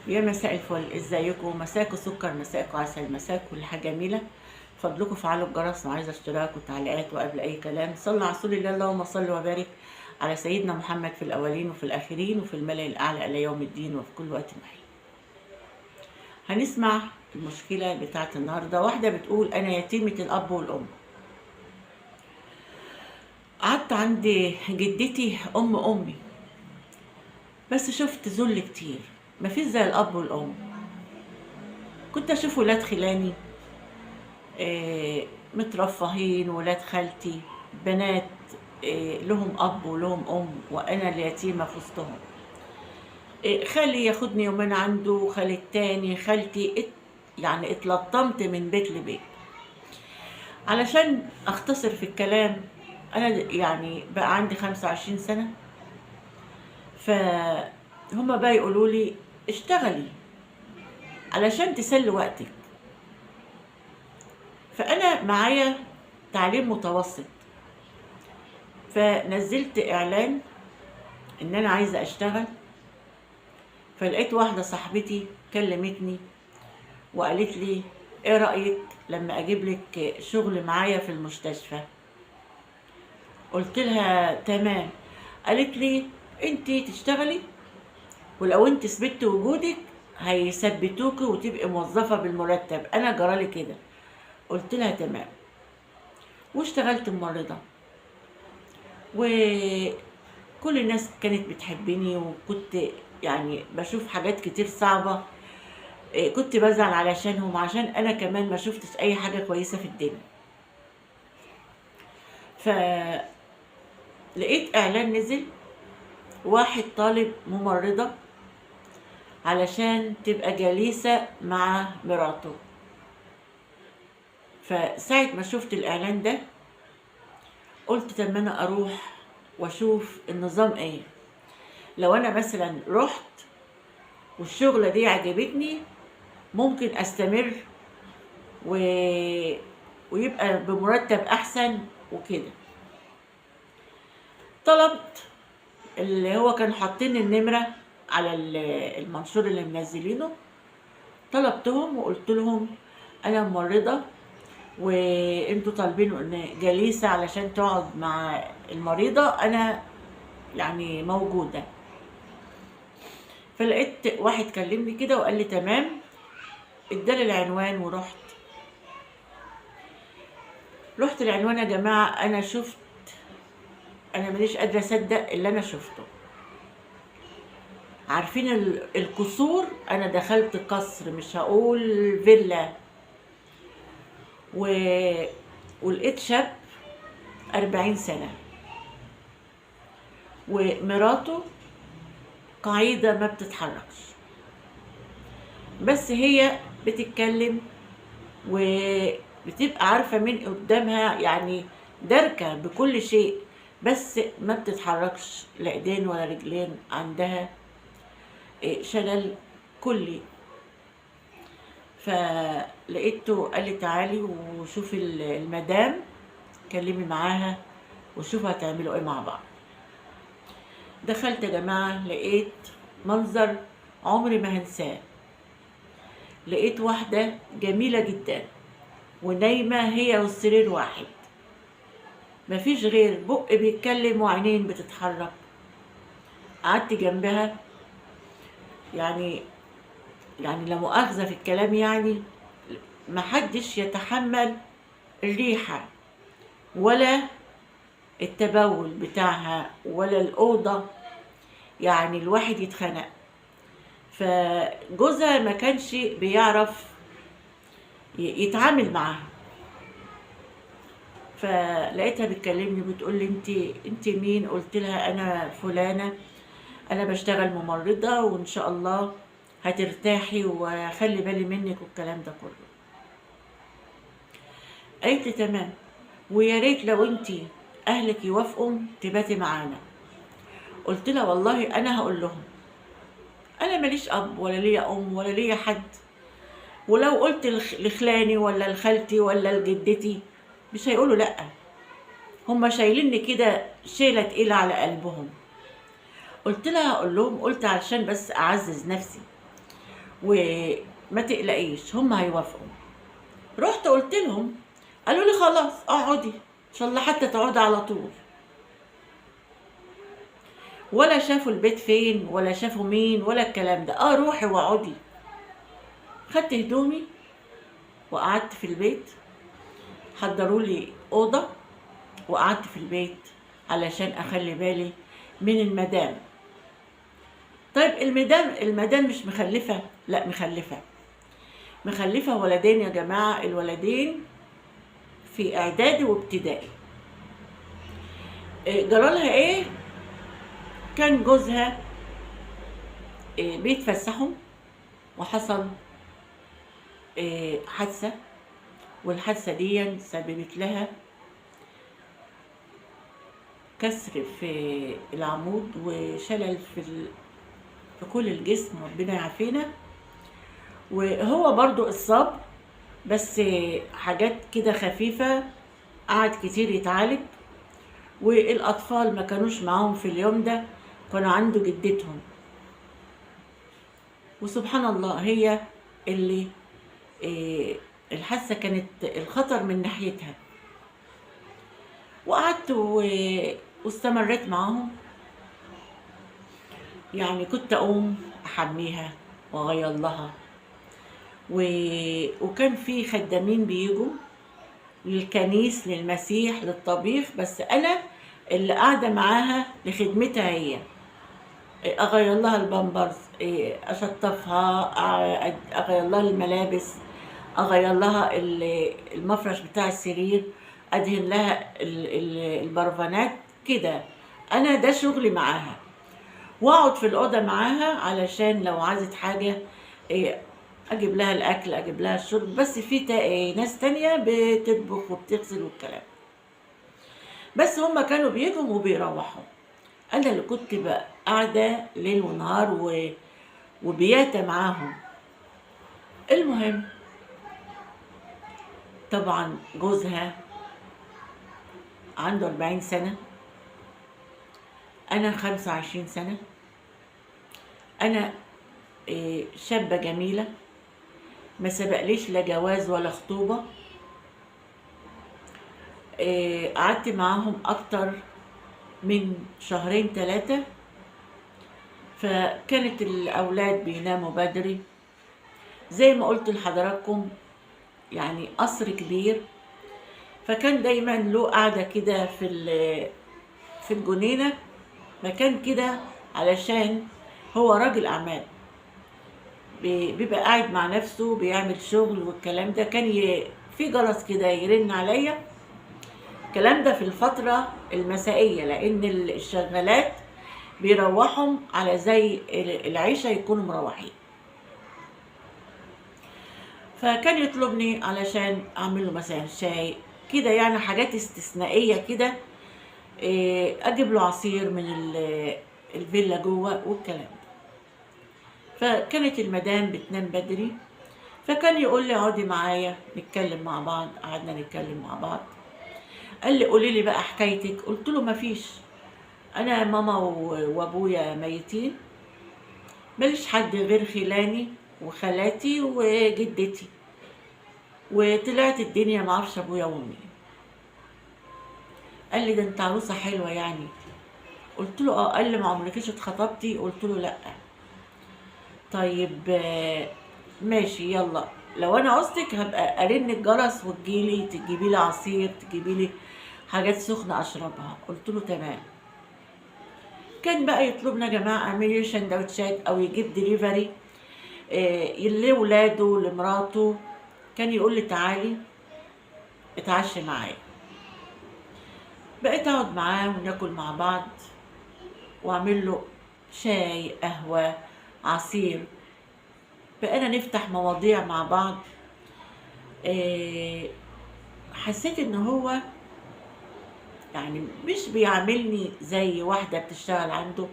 يا مساء الفل، ازيكم؟ مساكوا سكر، مساكوا عسل، مساكوا كل حاجه جميله. فضلكم فعلوا الجرس، وعايزه اشتراك وتعليقات، وقبل اي كلام صلى على رسول الله. اللهم صل وبارك على سيدنا محمد في الاولين وفي الاخرين وفي الملأ الاعلى الى يوم الدين وفي كل وقت محيط. هنسمع المشكله بتاعت النهارده. واحده بتقول: انا يتيمه الاب والام. قعدت عند جدتي ام امي، بس شفت ذل كتير، مفيش زي الاب والام. كنت اشوف ولاد خلاني مترفهين، ولاد خالتي بنات لهم اب ولهم ام، وانا اليتيمه في وسطهم. خالي ياخدني يومين عنده، خالي التاني، خالتي يعني اتلطمت من بيت لبيت. علشان اختصر في الكلام، انا يعني بقى عندي 25 سنه، فهما بقى يقولوا لي: اشتغلي علشان تسلي وقتك. فانا معايا تعليم متوسط، فنزلت اعلان ان انا عايزه اشتغل. فلقيت واحده صاحبتي كلمتني وقالت لي: ايه رايك لما اجيب لك شغل معايا في المستشفى؟ قلت لها تمام. قالت لي: انت تشتغلي، ولو انت ثبت وجودك هيثبتوكي وتبقي موظفه بالمرتب، انا جرالي كده. قلت لها تمام، واشتغلت ممرضه، وكل الناس كانت بتحبني، وكنت يعني بشوف حاجات كتير صعبة. كنت بزعل علشانهم، عشان أنا كمان ما شفتش أي حاجة كويسة في الدنيا. فلقيت إعلان نزل، واحد طالب ممرضة علشان تبقى جليسة مع مراته. فساعة ما شفت الإعلان ده قلت: طب ما أنا أروح وأشوف النظام إيه. لو أنا مثلا رحت والشغلة دي عجبتني، ممكن أستمر و... ويبقى بمرتب أحسن وكده. طلبت اللي هو كان حاطين النمرة على المنشور اللي منزلينه، طلبتهم وقلت لهم: أنا ممرضة، وانتوا طالبين ان جليسة علشان تقعد مع المريضة، أنا يعني موجودة. فلقيت واحد كلمني كده وقال لي تمام، ادالي العنوان ورحت. العنوان يا جماعة، أنا مانيش قادرة أصدق اللي أنا شفته. عارفين القصور؟ أنا دخلت قصر، مش هقول فيلا. و... ولقيت شاب 40 سنة، ومراته قاعدة ما بتتحركش، بس هي بتتكلم وبتبقى عارفة من قدامها، يعني داركة بكل شيء، بس ما بتتحركش لا ايدين ولا رجلين، عندها شلل كلي. فلقيته قال لي: تعالي وشوفي المدام، كلمي معاها وشوفوا هتعملوا ايه مع بعض. دخلت يا جماعة، لقيت منظر عمري ما هنساه. لقيت واحدة جميلة جدا ونايمة هي والسرير واحد، مفيش غير بق بيتكلم وعينين بتتحرك. قعدت جنبها، يعني لا مؤاخذة في الكلام، يعني محدش يتحمل الريحة ولا التبول بتاعها ولا الأوضة، يعني الواحد يتخنق. فجوزها ما كانش بيعرف يتعامل معاها. فلقيتها بتكلمني بتقول لي: انت مين؟ قلت لها: انا فلانة، انا بشتغل ممرضة، وان شاء الله هترتاحي وخلي بالي منك والكلام ده كله. قالت لي تمام، ويا ريت لو انت اهلك يوافقوا تباتي معانا. قلت لها: والله انا هقول لهم، انا ماليش اب ولا ليا ام ولا ليا حد، ولو قلت لخلاني ولا لخالتي ولا لجدتي مش هيقولوا لا، هما شايليني كده شيلة تقيلة على قلبهم. قلت لها هقول لهم، قلت علشان بس اعزز نفسي. وما تقلقيش هم هيوافقوا. رحت قلت لهم، قالوا لي خلاص اقعدي ان شاء الله حتى تقعدي على طول. ولا شافوا البيت فين ولا شافوا مين ولا الكلام ده. روحي واقعدي. خدت هدومي وقعدت في البيت، حضروا لي اوضه وقعدت في البيت علشان اخلي بالي من المدام. طيب المدام مش مخلفه؟ لا مخلفه ولدين يا جماعه. الولدين في اعدادي وابتدائي. جرالها ايه؟ كان جوزها بيتفسحوا وحصل حادثه، والحادثه دي سببت لها كسر في العمود وشلل في كل الجسم، ربنا يعافينا. وهو برضو اتصاب بس حاجات كده خفيفة، قعد كتير يتعالج. والأطفال ما كانوش معاهم في اليوم ده، كانوا عنده جدتهم. وسبحان الله هي اللي الحادثة كانت الخطر من ناحيتها. وقعدت واستمريت معاهم. يعني كنت أقوم أحميها وأغير لها، وكان في خدامين بيجوا للكنيس للمسيح للطبيخ، بس أنا اللي قاعدة معاها لخدمتها هي. أغير لها البامبرز، أشطفها، أغير لها الملابس، أغير لها المفرش بتاع السرير، أدهن لها البرفانات كده. أنا ده شغلي معاها. واقعد في الأوضة معاها علشان لو عايزت حاجة أجيب لها الأكل، أجيب لها الشرب. بس في ناس تانية بتطبخ وبتغسل والكلام. بس هما كانوا بيجوا وبيروحوا. أنا اللي كنت بقى قاعدة ليل ونهار وبياتة معاهم. المهم طبعا جوزها عنده 40 سنة، أنا 25 سنة. أنا شابة جميلة، ما سبقليش لا جواز ولا خطوبة. قعدت معاهم أكتر من 2-3 شهور. فكانت الأولاد بيناموا بدري زي ما قلت لحضراتكم، يعني قصر كبير. فكان دايما له قاعدة كده في الجنينة، مكان كده، علشان هو راجل أعمال بيبقى قاعد مع نفسه بيعمل شغل والكلام ده. كان في جرس كده يرن عليا. الكلام ده في الفترة المسائية، لأن الشغالات بيروحوا على زي العيشة يكونوا مروحين. فكان يطلبني علشان أعمل له مثلا شاي كده، يعني حاجات استثنائية كده. أجيب له عصير من الفيلا جوه والكلام ده. فكانت المدام بتنام بدري، فكان يقول لي اقعدي معايا نتكلم مع بعض. قعدنا نتكلم مع بعض. قال لي قولي لي بقى حكايتك. قلت له مفيش، انا ماما وابويا ميتين، ماليش حد غير خلاني وخالاتي وجدتي، وطلعت الدنيا معرفش ابويا وامي. قال لي ده انت عروسه حلوه يعني. قلت له قال لي ما عمركيش اتخطبتي؟ قلت له لا. طيب ماشي يلا، لو انا قصدك هبقى ارن الجرس وتجيلي تجيبي لي عصير، تجيبي لي حاجات سخنه اشربها. قلت له تمام. كان بقى يطلبنا يا جماعه اعملي لي سندوتشات او يجيب دليفري لاولاده لمراته. كان يقول لي تعالي اتعشي معايا. بقيت اقعد معاه وناكل مع بعض، واعمل له شاي، قهوه، عصير. بقينا نفتح مواضيع مع بعض. حسيت ان هو يعني مش بيعاملني زي واحدة بتشتغل عنده،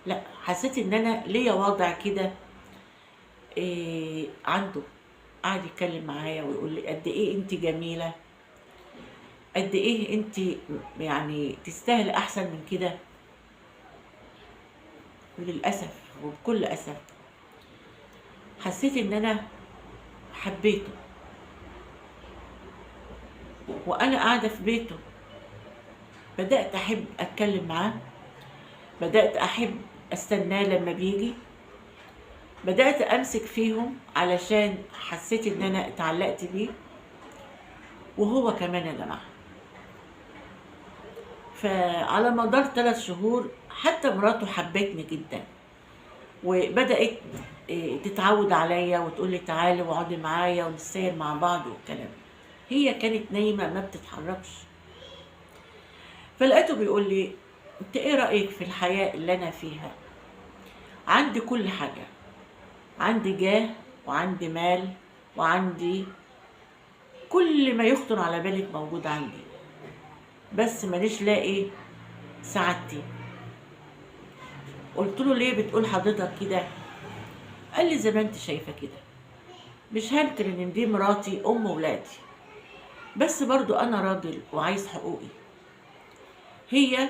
لا، حسيت ان انا ليا وضع كده عنده. قعد يتكلم معايا ويقول لي قد ايه انت جميلة، قد ايه انت يعني تستاهل احسن من كده. وللأسف وبكل أسف حسيت ان انا حبيته، وانا قاعدة في بيته بدأت احب اتكلم معاه، بدأت احب استناه لما بيجي، بدأت امسك فيهم علشان حسيت ان انا اتعلقت بيه، وهو كمان يا جماعة. فعلى مدار 3 شهور حتى مراته حبتني جدا، وبدأت تتعود عليا وتقول لي تعالي واقعدي معايا ونسير مع بعض والكلام. هي كانت نايمة ما بتتحركش، فلقيته بيقول لي انت ايه رأيك في الحياة اللي انا فيها؟ عندي كل حاجة، عندي جاه وعندي مال وعندي كل ما يخطر على بالك موجود عندي، بس مانيش لاقي سعادتي. قلت له ليه بتقول حضرتك كده؟ قال لي زي ما انت شايفة كده، مش هنكر ان دي مراتي ام ولادي، بس برضو انا راجل وعايز حقوقي. هي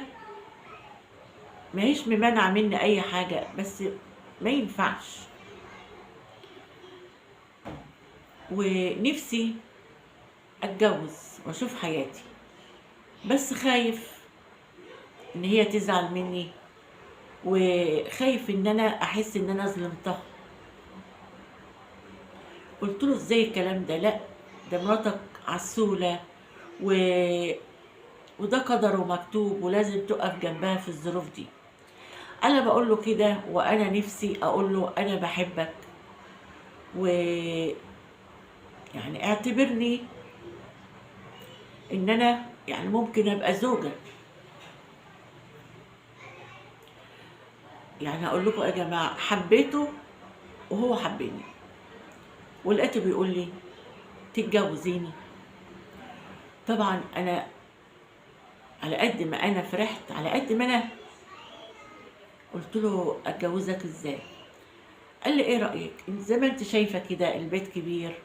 ماهيش ممانعة مني اي حاجة، بس ما ينفعش، ونفسي اتجوز واشوف حياتي، بس خايف ان هي تزعل مني، وخايف ان انا احس ان انا ظلمتها. قلت له ازاي الكلام ده؟ لا، ده مراتك عسولة و... وده قدر ومكتوب ولازم تقف جنبها في الظروف دي. انا بقول له كده وانا نفسي اقول له انا بحبك، و يعني اعتبرني ان انا يعني ممكن ابقى زوجة. يعني اقول لكم يا جماعة حبيته وهو حبني، ولقيته بيقول لي تتجوزيني. طبعا انا على قد ما انا فرحت، على قد ما انا قلت له اتجوزك ازاي؟ قال لي ايه رايك؟ انت زي ما انت شايفه كده البيت كبير،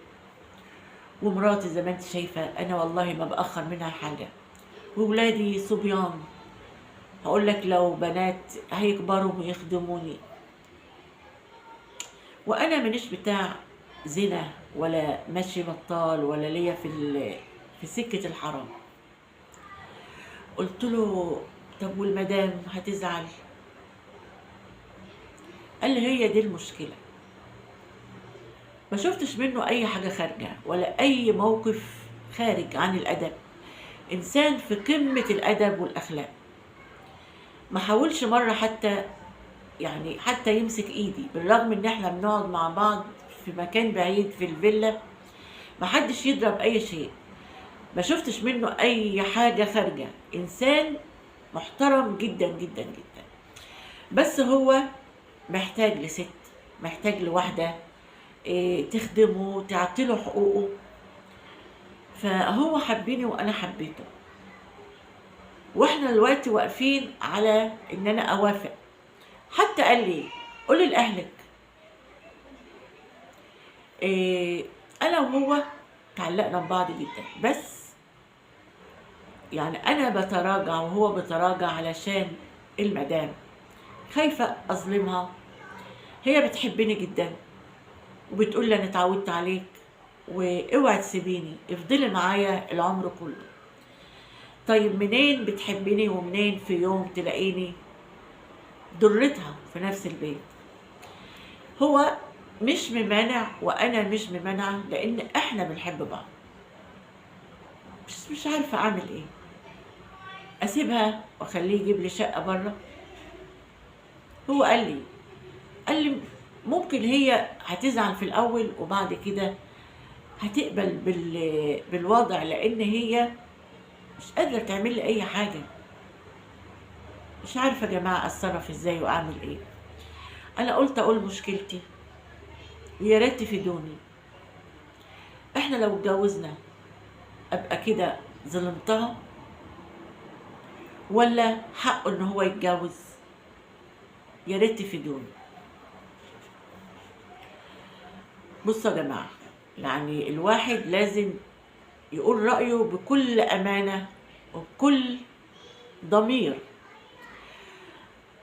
ومراتي زي ما انت شايفه انا والله ما باخر منها حاجه، وولادي صبيان، هقول لك لو بنات هيكبروا ويخدموني، وانا مانيش بتاع زنا ولا ماشي بطال ولا ليا في سكه الحرام. قلت له طب والمدام هتزعل؟ قال لي هي دي المشكله. ما شفتش منه اي حاجه خارجه ولا اي موقف خارج عن الادب، انسان في قمه الادب والاخلاق. ما حاولش مره حتى يعني حتى يمسك ايدي، بالرغم ان احنا بنقعد مع بعض في مكان بعيد في الفيلا، ما حدش يضرب اي شيء. ما شفتش منه اي حاجه خارجه، انسان محترم جدا جدا جدا. بس هو محتاج لست، محتاج لواحده تخدمه تعطيله حقوقه. فهو حبني وانا حبيته، واحنا دلوقتي واقفين على ان انا اوافق. حتى قال لي قولي لاهلك. انا وهو تعلقنا ببعض جدا، بس يعني انا بتراجع وهو بتراجع علشان المدام، خايفه اظلمها. هي بتحبني جدا وبتقول لي انا اتعودت عليك واوعي تسيبيني، افضلي معايا العمر كله. طيب منين بتحبني ومنين في يوم تلاقيني ضرتها في نفس البيت؟ هو مش ممانع وانا مش ممانعه، لان احنا بنحب بعض. مش عارفه اعمل ايه، اسيبها واخليه يجيب لي شقه بره؟ هو قال لي ممكن هي هتزعل في الاول وبعد كده هتقبل بالوضع، لان هي مش قادره تعمل لي اي حاجه. مش عارفه يا جماعه اتصرف ازاي واعمل ايه. انا قلت اقول مشكلتي ويا ريت تفيدوني. احنا لو اتجوزنا ابقى كده ظلمتها، ولا حقه ان هو يتجوز؟ يا ريت تفيدوني. بصوا يا جماعه، يعني الواحد لازم يقول رايه بكل امانه وبكل ضمير.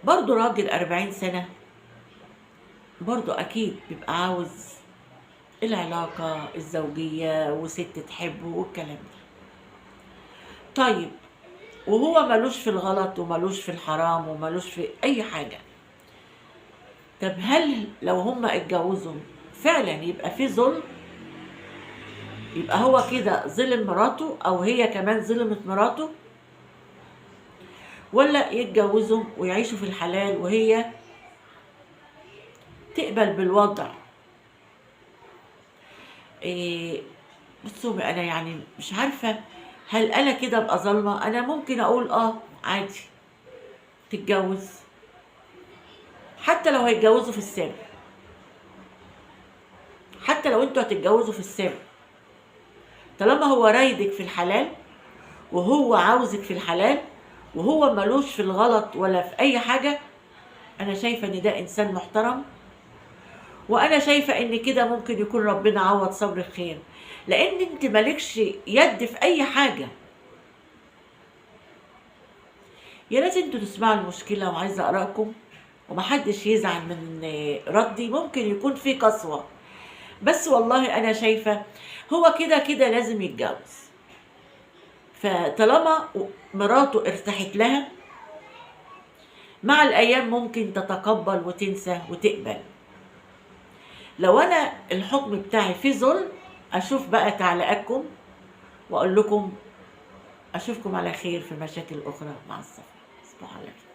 برضه راجل 40 سنه برضو اكيد بيبقى عاوز العلاقة الزوجية وست تحبه والكلام ده. طيب، وهو ملوش في الغلط وملوش في الحرام وملوش في اي حاجة. طب هل لو هما اتجوزوا فعلا يبقى في ظلم؟ يبقى هو كده ظلم مراته او هي كمان ظلمت مراته؟ ولا يتجوزوا ويعيشوا في الحلال وهي تقبل بالوضع؟ إيه، بصوا انا يعني مش عارفة، هل انا كده ابقى ظالمة؟ انا ممكن اقول عادي تتجوز، حتى لو هيتجوزوا في السر، حتى لو انتوا هتتجوزوا في السر، طالما هو رايدك في الحلال وهو عاوزك في الحلال وهو ملوش في الغلط ولا في اي حاجة، انا شايفة ان ده انسان محترم. وانا شايفة ان كده ممكن يكون ربنا عوض صبر خير، لان انت مالكش يد في اي حاجة. يا ريت انتوا تسمعوا المشكلة، وعايزة ارائكم ومحدش يزعل من ردي. ممكن يكون في قسوة، بس والله انا شايفة هو كده كده لازم يتجوز. فطالما مراته ارتاحت لها، مع الايام ممكن تتقبل وتنسى وتقبل. لو انا الحكم بتاعي فيه ظلم، اشوف بقى تعليقاتكم واقول لكم اشوفكم على خير في مشاكل اخرى. مع السلامة، تصبحوا على خير.